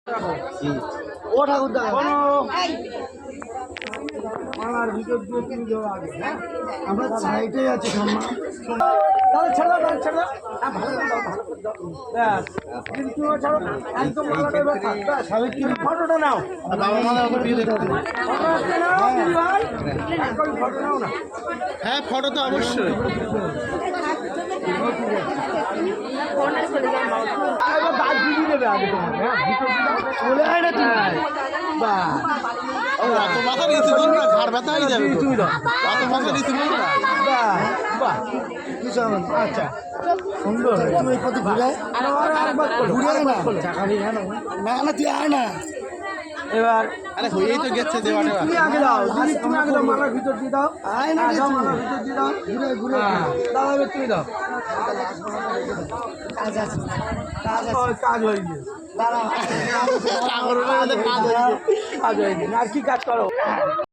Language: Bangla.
ও ঠাকুর দেখো মালার ভিতর দিয়ে তুমি যাওয়া আগে আমরা সাইডে আছি তাহলে ছেড়ে দাও ছেড়ে দাও ভালো করে দাও ভালো করে দাও ব্যাস কিন্তু ছাড়ো একদম মালাটা এবার থাক ব্যাস সাবিত্রী ফটোটা নাও বাবা মালা ওপর দিয়ে দেখো ফটো নাও ভাই একদম ফটো নাও না হ্যাঁ ফটো তো অবশ্যই এবার দাঁত দিয়ে দেবে আগে তোমার হ্যাঁ ভিতর চলে আয় না তুমি বাহ অত মাথা নিচে দিন না ঘাড় ব্যথা হয়ে যাবে তুমি দাও অত মাথা নিচে দিন না বাহ বাহ আচ্ছা সুন্দর তুমি এই পথে ঘুরে ঘুরে না চাকা দিয়ে না না তুই আয় না এবার আরে হয়েই তো গেছে দেওয়াটা তুমি আগে দাও তুমি আগে দাও মালার ভিতর দিয়ে দাও আয় না দাও মালার ভিতর দিয়ে দাও ঘুরে ঘুরে দাও এবার তুমি দাও কাজ আছে কাজ হয়ে গিয়েছে কাজ হয়ে গেছে আর কি কাজ করো